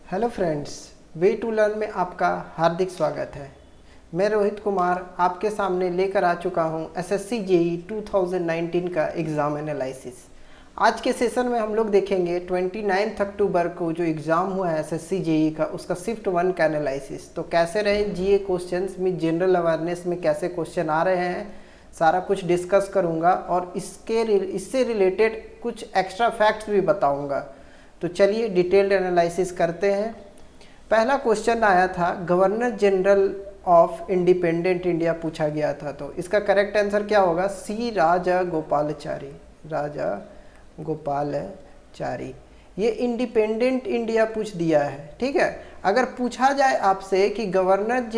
Hello friends, way to learn में आपका हार्दिक स्वागत है। मैं रोहित कुमार आपके सामने लेकर आ चुका हूं एसएससी जेई 2019 का एग्ज़ाम एनालिसिस। आज के सेशन में हम लोग देखेंगे 29 अक्टूबर को जो एग्ज़ाम हुआ है एसएससी जेई का, उसका शिफ्ट 1 का एनालिसिस। तो कैसे रहे जीए क्वेश्चंस में, जनरल अवेयरनेस में कैसे क्वेश्चन आ रहे हैं, सारा कुछ डिस्कस करूँगा और इससे रिलेटेड कुछ एक्स्ट्रा फैक्ट्स भी बताऊँगा। तो चलिए डिटेल्ड एनालिसिस करते हैं। पहला क्वेश्चन आया था governor general of independent India पूछा गया था, तो इसका करेक्ट आंसर क्या होगा? सी राजागोपालाचारी। राजागोपालाचारी ये इंडिपेंडेंट इंडिया पूछ दिया है। ठीक है, अगर पूछा जाए आपसे कि governor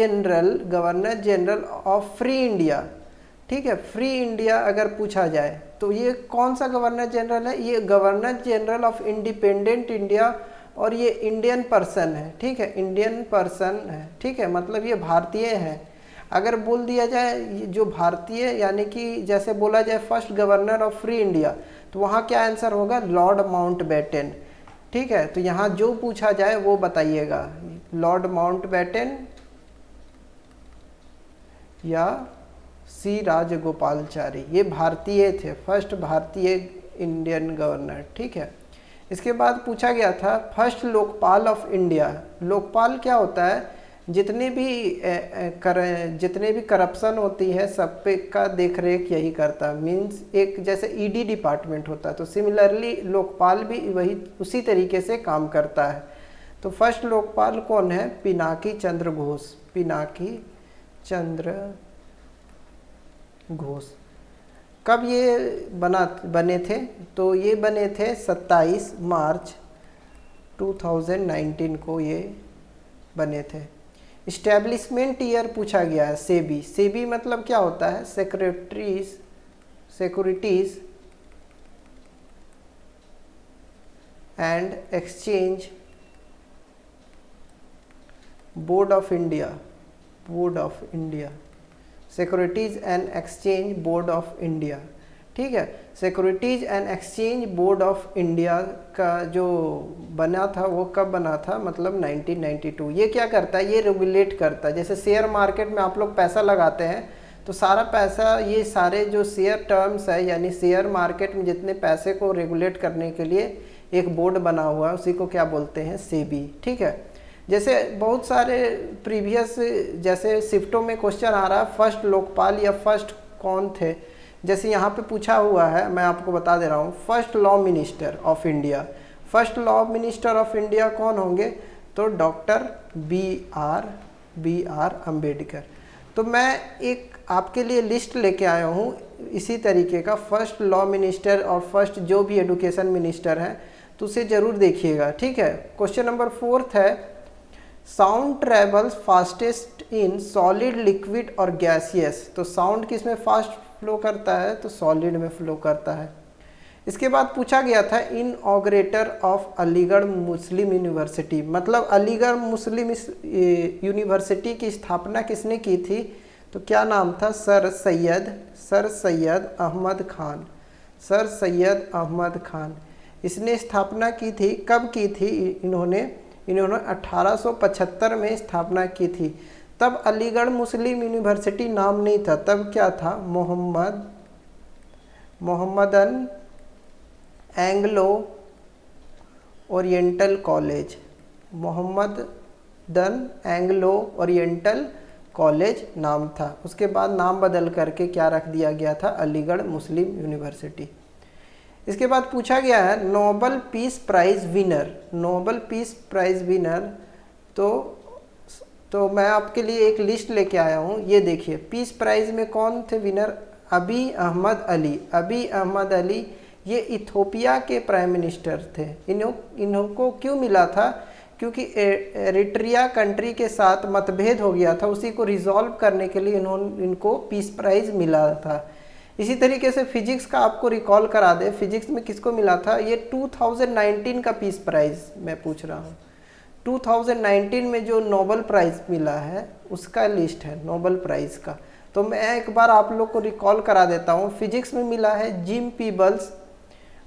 general of free India, ठीक है, फ्री इंडिया अगर पूछा जाए तो ये कौन सा गवर्नर जनरल है? ये governor general of independent India और ये इंडियन पर्सन है। ठीक है, इंडियन पर्सन है। ठीक है, मतलब ये भारतीय है। अगर बोल दिया जाए जो भारतीय, यानी कि जैसे बोला जाए first governor of free India, तो वहाँ क्या आंसर होगा? Lord Mountbatten. ठीक है, तो यहाँ जो पूछा जाए वो बताइएगा, लॉर्ड माउंटबेटन या सी राजगोपालाचारी। ये भारतीय थे, फर्स्ट भारतीय इंडियन गवर्नर। ठीक है, इसके बाद पूछा गया था first Lokpal of India. Lokpal क्या होता है? जितने भी करप्शन होती है सब पे का देख रेख यही करता है। मीन्स एक जैसे ईडी डिपार्टमेंट होता है, तो सिमिलरली लोकपाल भी वही उसी तरीके से काम करता है। तो फर्स्ट लोकपाल कौन है? पिनाकी चंद्र घोष। पिनाकी चंद्र घोष। कब ये बने थे? तो ये बने थे 27 मार्च 2019 को ये बने थे। इस्टेब्लिशमेंट ईयर पूछा गया है सेबी। सेबी मतलब क्या होता है? Securities and exchange board of India. Securities and exchange board of India. ठीक है, securities and exchange board of India का जो बना था वो कब बना था? मतलब 1992। ये क्या करता है? ये रेगुलेट करता है। जैसे शेयर मार्केट में आप लोग पैसा लगाते हैं तो सारा पैसा, ये सारे जो शेयर टर्म्स है, यानी शेयर मार्केट में जितने पैसे को रेगुलेट करने के लिए एक बोर्ड बना हुआ है, उसी को क्या बोलते हैं? सेबी। ठीक है, जैसे बहुत सारे प्रीवियस जैसे शिफ्टों में क्वेश्चन आ रहा है फर्स्ट लोकपाल या फर्स्ट कौन थे। जैसे यहाँ पे पूछा हुआ है, मैं आपको बता दे रहा हूँ, first law minister of India. First law minister of India कौन होंगे? तो डॉक्टर बी आर अम्बेडकर। तो मैं एक आपके लिए लिस्ट लेके आया हूँ इसी तरीके का, फर्स्ट लॉ मिनिस्टर और फर्स्ट जो भी एजुकेशन मिनिस्टर हैं, तो उसे ज़रूर देखिएगा। ठीक है, क्वेश्चन नंबर 4 है sound travels fastest in solid, liquid और गैसियस। तो साउंड किस में फास्ट फ्लो करता है? तो सॉलिड में फ्लो करता है। इसके बाद पूछा गया था इनऑग्रेटर ऑफ अलीगढ़ मुस्लिम यूनिवर्सिटी। मतलब अलीगढ़ मुस्लिम यूनिवर्सिटी की स्थापना किसने की थी? तो क्या नाम था? सर सैयद अहमद खान। सर सैयद अहमद खान इसने स्थापना की थी। कब की थी इन्होंने 1875 में स्थापना की थी। तब अलीगढ़ मुस्लिम यूनिवर्सिटी नाम नहीं था, तब क्या था? Mohammedan Anglo oriental college. Mohammedan Anglo oriental college नाम था। उसके बाद नाम बदल करके क्या रख दिया गया था? अलीगढ़ मुस्लिम यूनिवर्सिटी। इसके बाद पूछा गया है Nobel peace prize winner. Nobel peace prize winner, तो मैं आपके लिए एक लिस्ट लेके आया हूँ। ये देखिए, पीस प्राइज़ में कौन थे विनर? अबी अहमद अली। ये इथोपिया के प्राइम मिनिस्टर थे। इनको क्यों मिला था? क्योंकि एरिट्रिया कंट्री के साथ मतभेद हो गया था, उसी को रिजॉल्व करने के लिए इनको पीस प्राइज़ मिला था। इसी तरीके से फिजिक्स का आपको रिकॉल करा दे, फिजिक्स में किसको मिला था? ये 2019 का पीस प्राइज़ मैं पूछ रहा हूँ। 2019 में जो नोबल प्राइज़ मिला है उसका लिस्ट है नोबल प्राइज़ का। तो मैं एक बार आप लोग को रिकॉल करा देता हूँ। फिजिक्स में मिला है जिम पीबल्स,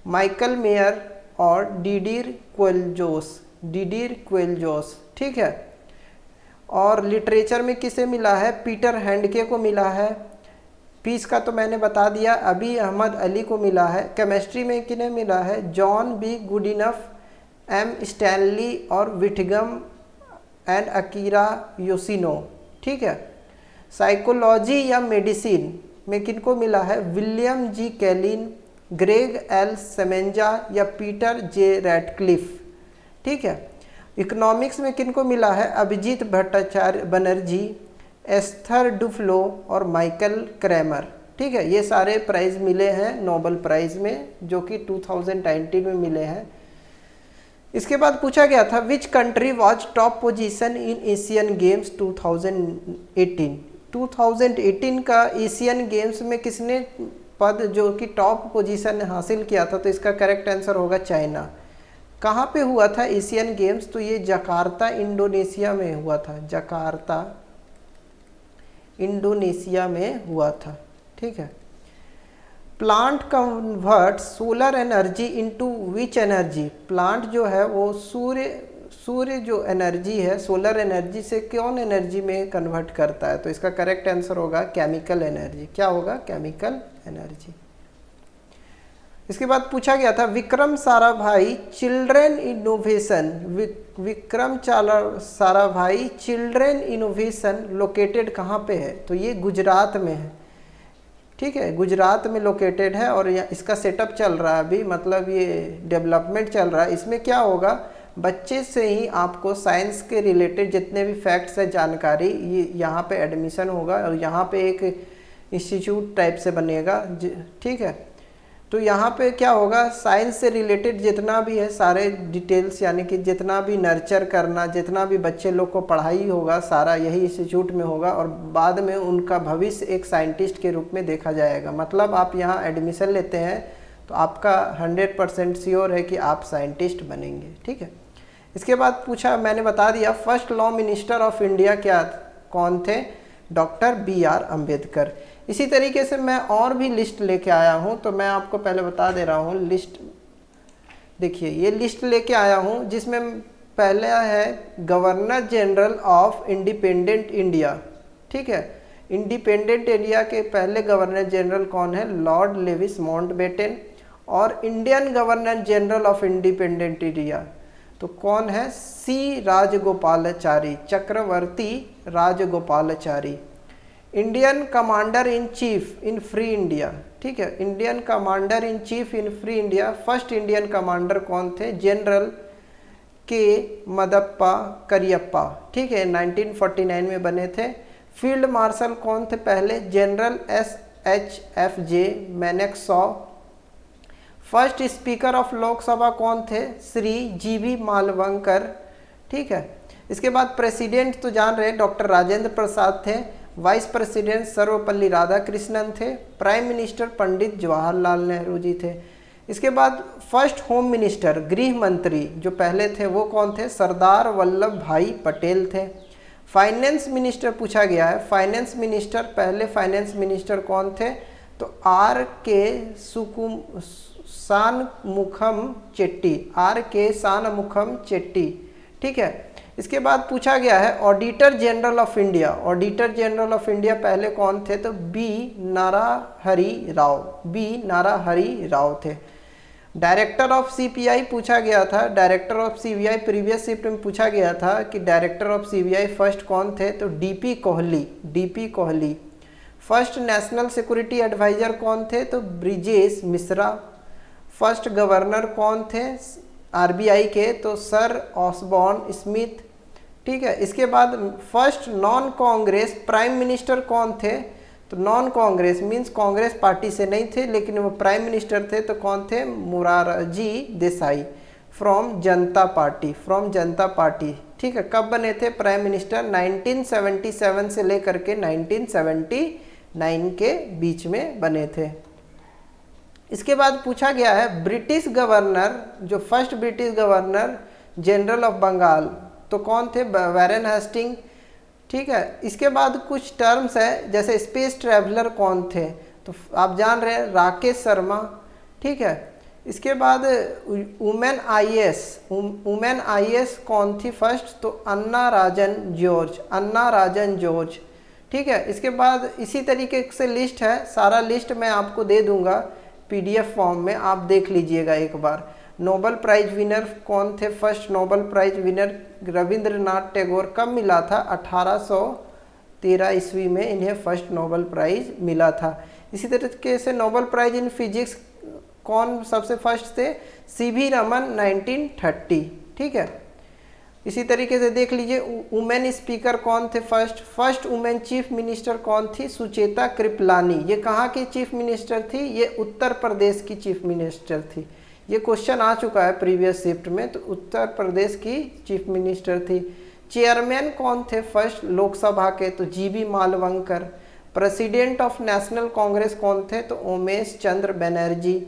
माइकल मेयर और डीडीर क्वेल्जोस। डिडीर क्वेल्जोस, ठीक है। और लिटरेचर में किसे मिला है, पीटर हैंडके को मिला है। पीस का तो मैंने बता दिया, अबी अहमद अली को मिला है। केमिस्ट्री में किन्हें मिला है, जॉन बी गुडिनफ, एम स्टैनली और विटगम एंड अकीरा योसिनो, ठीक है। साइकोलॉजी या मेडिसिन में किनको मिला है, विलियम जी कैलिन, ग्रेग एल सेमेंजा या पीटर जे रैटक्लिफ, ठीक है। इकोनॉमिक्स में किनको मिला है, अभिजीत भट्टाचार्य बनर्जी, एस्थर डुफ्लो और माइकल क्रैमर, ठीक है। ये सारे प्राइज़ मिले हैं नोबेल प्राइज़ में, जो कि 2019 में मिले हैं। इसके बाद पूछा गया था which country was top position in Asian games 2018। 2018 का एशियन गेम्स में किसने पद जो कि टॉप पोजीशन हासिल किया था, तो इसका करेक्ट आंसर होगा चाइना। कहाँ पे हुआ था एशियन गेम्स, तो ये जकार्ता इंडोनेशिया में हुआ था, जकार्ता इंडोनेशिया में हुआ था, ठीक है। Plant convert solar energy into which energy, plant जो है वो सूर्य जो एनर्जी है सोलर एनर्जी से कौन एनर्जी में कन्वर्ट करता है, तो इसका करेक्ट आंसर होगा केमिकल एनर्जी। क्या होगा, केमिकल एनर्जी। इसके बाद पूछा गया था Vikram Sarabhai children innovation, Vikram Sarabhai children innovation located कहाँ पे है, तो ये गुजरात में है, ठीक है। गुजरात में लोकेटेड है और इसका सेटअप चल रहा है अभी, मतलब ये डेवलपमेंट चल रहा है। इसमें क्या होगा, बच्चे से ही आपको साइंस के रिलेटेड जितने भी फैक्ट्स है जानकारी, ये यहाँ पे एडमिशन होगा और यहाँ पे एक इंस्टीट्यूट टाइप से बनेगा, ठीक है। तो यहाँ पे क्या होगा, साइंस से रिलेटेड जितना भी है सारे डिटेल्स, यानी कि जितना भी नर्चर करना, जितना भी बच्चे लोग को पढ़ाई होगा, सारा यही इंस्टीट्यूट में होगा और बाद में उनका भविष्य एक साइंटिस्ट के रूप में देखा जाएगा। मतलब आप यहाँ एडमिशन लेते हैं तो आपका 100% श्योर है कि आप साइंटिस्ट बनेंगे, ठीक है। इसके बाद पूछा, मैंने बता दिया first law minister of India क्या कौन थे, डॉक्टर BR अम्बेडकर। इसी तरीके से मैं और भी लिस्ट लेके आया हूँ, तो मैं आपको पहले बता दे रहा हूँ लिस्ट। देखिए ये लिस्ट लेके आया हूँ जिसमें पहले है governor general of independent India, ठीक है। इंडिपेंडेंट इंडिया के पहले गवर्नर जनरल कौन है, लॉर्ड लेविस माउंटबेटन। और Indian governor general of independent India तो कौन है, C Rajagopalachari, Chakravarti Rajagopalachari. Indian commander in chief in free India, ठीक है। Indian commander in chief in free India, first Indian commander कौन थे, जनरल के मदप्पा करियप्पा, ठीक है, 1949 में बने थे। फील्ड मार्शल कौन थे पहले, general SHFJ Manekshaw. First speaker of Lok Sabha कौन थे, श्री GB मालवंकर, ठीक है। इसके बाद प्रेसिडेंट तो जान रहे डॉक्टर राजेंद्र प्रसाद थे, वाइस प्रेसिडेंट सर्वपल्ली राधाकृष्णन थे, प्राइम मिनिस्टर पंडित जवाहरलाल नेहरू जी थे। इसके बाद फर्स्ट होम मिनिस्टर गृह मंत्री जो पहले थे वो कौन थे, सरदार वल्लभ भाई पटेल थे। फाइनेंस मिनिस्टर पूछा गया है, फाइनेंस मिनिस्टर पहले फाइनेंस मिनिस्टर कौन थे, तो RK शानमुखम चेट्टी, RK शानमुखम चेट्टी, ठीक है। इसके बाद पूछा गया है auditor general of India, auditor general of India पहले कौन थे, तो B नाराहरि राव थे। डायरेक्टर ऑफ CBI पूछा गया था, director of CBI previous shift में पूछा गया था कि डायरेक्टर ऑफ CBI फर्स्ट कौन थे, तो DP Kohli. First national security adviser कौन थे, तो ब्रिजेश मिश्रा। फर्स्ट गवर्नर कौन थे RBI के, तो सर ऑसबॉर्न स्मिथ, ठीक है। इसके बाद first non Congress prime minister कौन थे, तो non Congress means Congress party से नहीं थे लेकिन वो प्राइम मिनिस्टर थे, तो कौन थे, Morarji Desai from Janata party, ठीक है। कब बने थे प्राइम मिनिस्टर, 1977 से लेकर के 1979 के बीच में बने थे। इसके बाद पूछा गया है ब्रिटिश गवर्नर, जो first British governor general of Bengal तो कौन थे, वैरन हेस्टिंग, ठीक है। इसके बाद कुछ टर्म्स है जैसे स्पेस ट्रैवलर कौन थे, तो आप जान रहे हैं राकेश शर्मा, ठीक है। इसके बाद वुमेन आईएएस कौन थी फर्स्ट, तो अन्ना राजन जॉर्ज। ठीक है, इसके बाद इसी तरीके से लिस्ट है, सारा लिस्ट मैं आपको दे दूंगा पीडीएफ फॉर्म में, आप देख लीजिएगा एक बार। नोबेल प्राइज विनर कौन थे, first Nobel prize winner Rabindranath Tagore. कब मिला था, 1813 ईस्वी में इन्हें फर्स्ट नोबेल प्राइज मिला था। इसी तरीके से नोबेल प्राइज इन फिजिक्स कौन सबसे फर्स्ट थे, सीवी रमन 1930। ठीक है, इसी तरीके से देख लीजिए वुमेन स्पीकर कौन थे फर्स्ट वुमेन चीफ मिनिस्टर कौन थी, सुचेता कृपलानी। ये कहाँ की चीफ मिनिस्टर थी, ये उत्तर प्रदेश की चीफ मिनिस्टर थी। ये क्वेश्चन आ चुका है प्रीवियस शिफ्ट में, तो उत्तर प्रदेश की चीफ मिनिस्टर थी। चेयरमैन कौन थे फर्स्ट लोकसभा के, तो GB Mavalankar. President of national Congress कौन थे, तो Umesh Chandra Banerjee.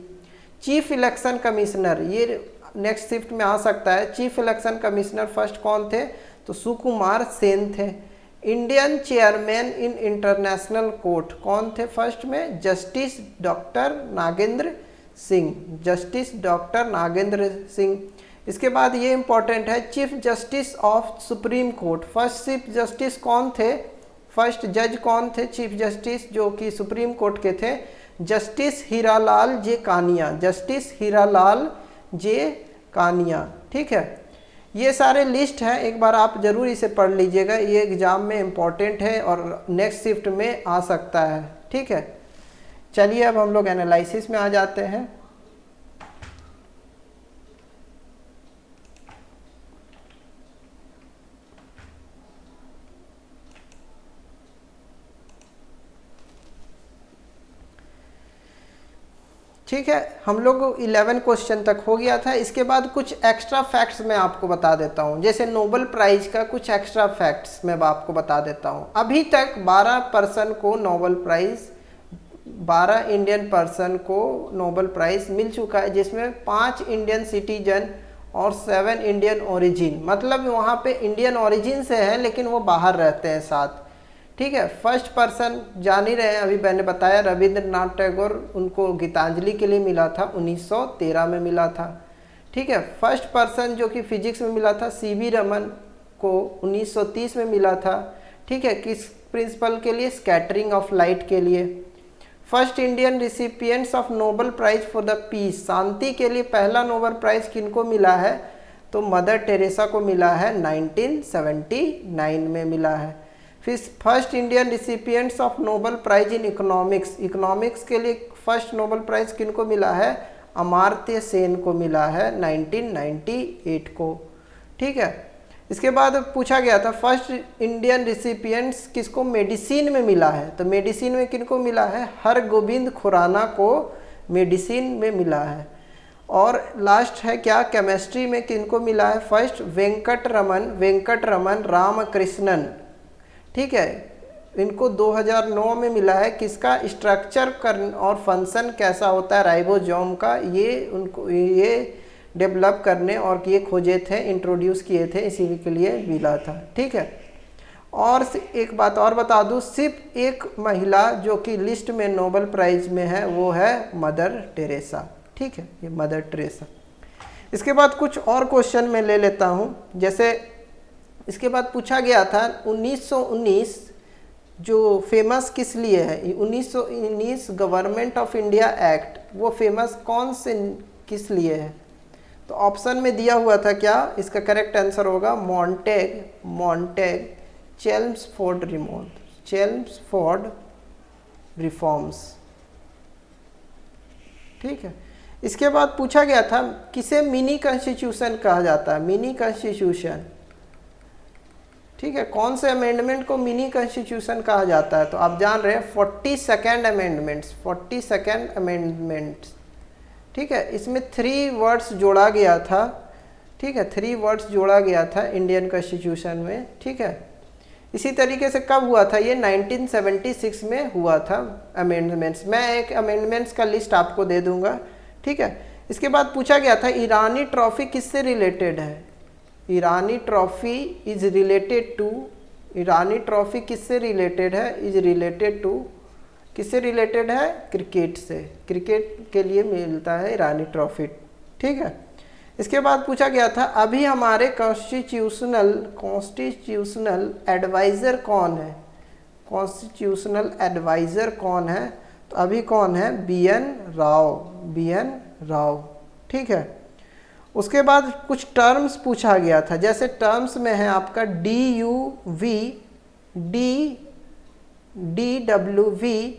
Chief election commissioner, ये नेक्स्ट शिफ्ट में आ सकता है। चीफ इलेक्शन कमिश्नर फर्स्ट कौन थे, तो सुकुमार सेन थे। Indian chairman in international court कौन थे फर्स्ट में, जस्टिस डॉक्टर नागेंद्र सिंह। इसके बाद ये इंपॉर्टेंट है, chief justice of supreme court. First chief justice कौन थे, फर्स्ट जज कौन थे चीफ जस्टिस जो कि सुप्रीम कोर्ट के थे, जस्टिस हीरालाल जे कानिया। ठीक है, ये सारे लिस्ट हैं, एक बार आप जरूर इसे पढ़ लीजिएगा, ये एग्जाम में इम्पॉर्टेंट है और नेक्स्ट शिफ्ट में आ सकता है। ठीक है, चलिए अब हम लोग एनालिसिस में आ जाते हैं। ठीक है, हम लोग 11 क्वेश्चन तक हो गया था। इसके बाद कुछ एक्स्ट्रा फैक्ट्स मैं आपको बता देता हूँ, जैसे नोबेल प्राइज का कुछ एक्स्ट्रा फैक्ट्स मैं आपको बता देता हूँ। अभी तक 12 पर्सन को नोबेल प्राइज, 12 इंडियन पर्सन को नोबेल प्राइज मिल चुका है, जिसमें 5 इंडियन सिटीजन और 7 इंडियन ओरिजिन, मतलब वहाँ पे इंडियन ओरिजिन से हैं लेकिन वो बाहर रहते हैं साथ। ठीक है, फर्स्ट पर्सन जान ही रहे हैं, अभी मैंने बताया रविंद्रनाथ टैगोर, उनको गीतांजलि के लिए मिला था, 1913 में मिला था। ठीक है, फर्स्ट पर्सन जो कि फिजिक्स में मिला था, सीवी रमन को 1930 में मिला था। ठीक है, किस प्रिंसिपल के लिए, स्कैटरिंग ऑफ लाइट के लिए। First Indian recipients of Nobel prize for the peace, शांति के लिए पहला नोबेल प्राइज किनको मिला है, तो मदर टेरेसा को मिला है, 1979 में मिला है। फिर first Indian recipients of Nobel prize in economics के लिए फर्स्ट नोबेल प्राइज किनको मिला है, अमर्त्य सेन को मिला है, 1998 को। ठीक है, इसके बाद पूछा गया था फर्स्ट इंडियन रिसिपिएंट्स किसको मेडिसिन में मिला है, तो मेडिसिन में किनको मिला है, हरगोविंद खुराना को मेडिसिन में मिला है। और लास्ट है क्या, केमिस्ट्री में किनको मिला है, फर्स्ट वेंकट रमन रामकृष्णन। ठीक है, इनको 2009 में मिला है, किसका, स्ट्रक्चर और फंक्शन कैसा होता है राइबोसोम का, ये डेवलप करने और ये खोजे थे, इंट्रोड्यूस किए थे, इसी के लिए मिला था। ठीक है, और एक बात और बता दूं, सिर्फ एक महिला जो कि लिस्ट में नोबेल प्राइज में है वो है मदर टेरेसा। ठीक है, ये मदर टेरेसा। इसके बाद कुछ और क्वेश्चन मैं ले लेता हूँ, जैसे इसके बाद पूछा गया था 1919 जो फेमस किस लिए है, 1919 गवर्नमेंट ऑफ इंडिया एक्ट, वो फेमस कौन से किस लिए है, तो ऑप्शन में दिया हुआ था क्या, इसका करेक्ट आंसर होगा मॉन्टेग चेल्मस्फोर्ड रिफॉर्म्स। ठीक है, इसके बाद पूछा गया था किसे मिनी कॉन्स्टिट्यूशन कहा जाता है, मिनी कॉन्स्टिट्यूशन। ठीक है, कौन से अमेंडमेंट को मिनी कॉन्स्टिट्यूशन कहा जाता है, तो आप जान रहे हैं 42nd अमेंडमेंट्स। ठीक है, इसमें 3 वर्ड्स जोड़ा गया था। ठीक है, 3 वर्ड्स जोड़ा गया था इंडियन कॉन्स्टिट्यूशन में। ठीक है, इसी तरीके से कब हुआ था, ये 1976 में हुआ था अमेंडमेंट्स। मैं एक अमेंडमेंट्स का लिस्ट आपको दे दूंगा। ठीक है, इसके बाद पूछा गया था ईरानी ट्रॉफी किससे रिलेटेड है, Irani trophy is related to, Irani trophy किससे रिलेटेड है, इज रिलेटेड टू किससे रिलेटेड है? क्रिकेट से। क्रिकेट के लिए मिलता है ईरानी ट्रॉफी। ठीक है। इसके बाद पूछा गया था अभी हमारे कॉन्स्टिट्यूशनल एडवाइज़र कौन है? कॉन्स्टिट्यूशनल एडवाइज़र कौन है? तो अभी कौन है? BN राव। BN राव। ठीक है। उसके बाद कुछ टर्म्स पूछा गया था, जैसे टर्म्स में है आपका DUV, DWV,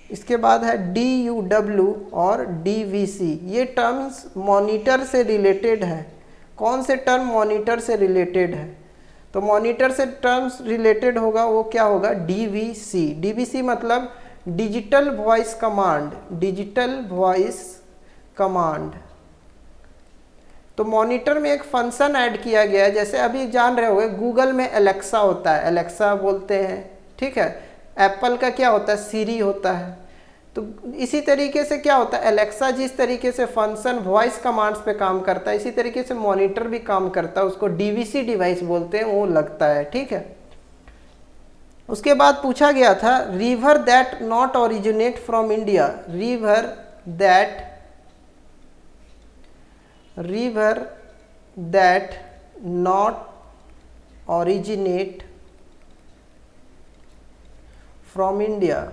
इसके बाद है DUW और DVC। ये टर्म्स मॉनिटर से रिलेटेड है। कौन से टर्म मॉनिटर से रिलेटेड है? तो मॉनिटर से टर्म्स रिलेटेड होगा वो क्या होगा? DVC। DVC मतलब digital voice command. Digital voice command. तो मॉनिटर में एक फंक्शन ऐड किया गया है, जैसे अभी जान रहे होंगे गूगल में एलेक्सा होता है, एलेक्सा बोलते हैं। ठीक है। एप्पल का क्या होता है? सीरी होता है। तो इसी तरीके से क्या होता है, एलेक्सा जिस तरीके से फंक्शन वॉइस कमांड्स पे काम करता है, इसी तरीके से मॉनिटर भी काम करता है। उसको DVC डिवाइस बोलते हैं, वो लगता है। ठीक है। उसके बाद पूछा गया था river that not originate from India. River that not originate from India.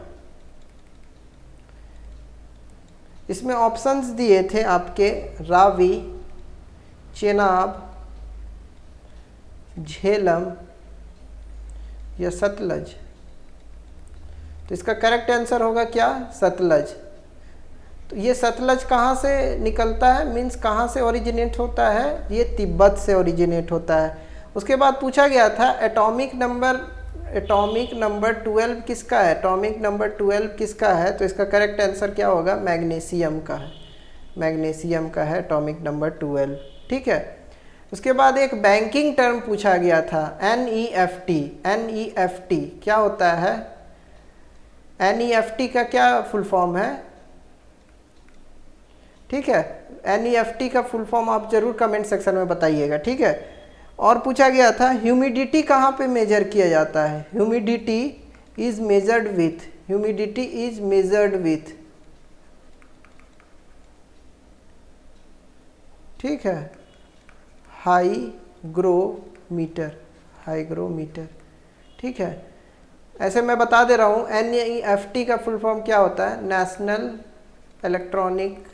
इसमें ऑप्शंस दिए थे आपके रावी, चेनाब, झेलम या सतलज। तो इसका करेक्ट आंसर होगा क्या? सतलज। तो ये सतलज कहाँ से निकलता है, मीन्स कहाँ से ओरिजिनेट होता है? ये तिब्बत से ओरिजिनेट होता है। उसके बाद पूछा गया था एटॉमिक नंबर 12 किसका है? एटॉमिक नंबर 12 किसका है? तो इसका करेक्ट आंसर क्या होगा? मैग्नीशियम का है। मैग्नीशियम का है एटॉमिक नंबर 12। ठीक है। उसके बाद एक बैंकिंग टर्म पूछा गया था NEFT। NEFT क्या होता है? NEFT का क्या फुल फॉर्म है? ठीक है। NEFT का फुल फॉर्म आप जरूर कमेंट सेक्शन में बताइएगा। ठीक है। और पूछा गया था ह्यूमिडिटी कहाँ पे मेजर किया जाता है? ह्यूमिडिटी इज मेजर्ड विथ ठीक है, हाईग्रोमीटर। ठीक है। ऐसे मैं बता दे रहा हूँ NEFT का फुल फॉर्म क्या होता है? National electronic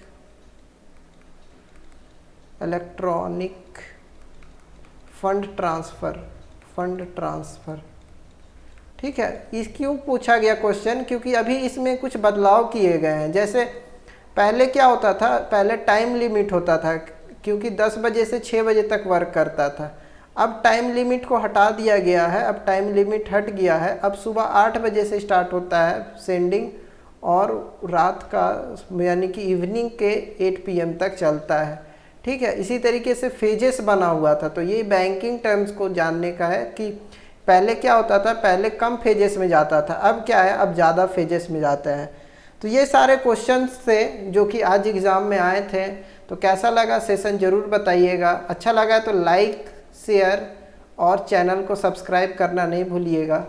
fund transfer. ठीक है। इस क्यों पूछा गया क्वेश्चन? क्योंकि अभी इसमें कुछ बदलाव किए गए हैं। जैसे पहले क्या होता था, पहले टाइम लिमिट होता था, क्योंकि 10 बजे से 6 बजे तक वर्क करता था। अब टाइम लिमिट को हटा दिया गया है, अब टाइम लिमिट हट गया है। अब सुबह 8 बजे से स्टार्ट होता है सेंडिंग और रात का यानी कि इवनिंग के 8 PM तक चलता है। ठीक है। इसी तरीके से फेजेस बना हुआ था। तो ये बैंकिंग टर्म्स को जानने का है कि पहले क्या होता था, पहले कम फेजेस में जाता था, अब क्या है, अब ज़्यादा फेजेस में जाता है। तो ये सारे क्वेश्चंस थे जो कि आज एग्ज़ाम में आए थे। तो कैसा लगा सेशन ज़रूर बताइएगा। अच्छा लगा तो लाइक, शेयर और चैनल को सब्सक्राइब करना नहीं भूलिएगा।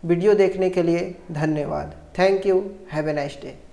वीडियो देखने के लिए धन्यवाद। Thank you. Have a nice day.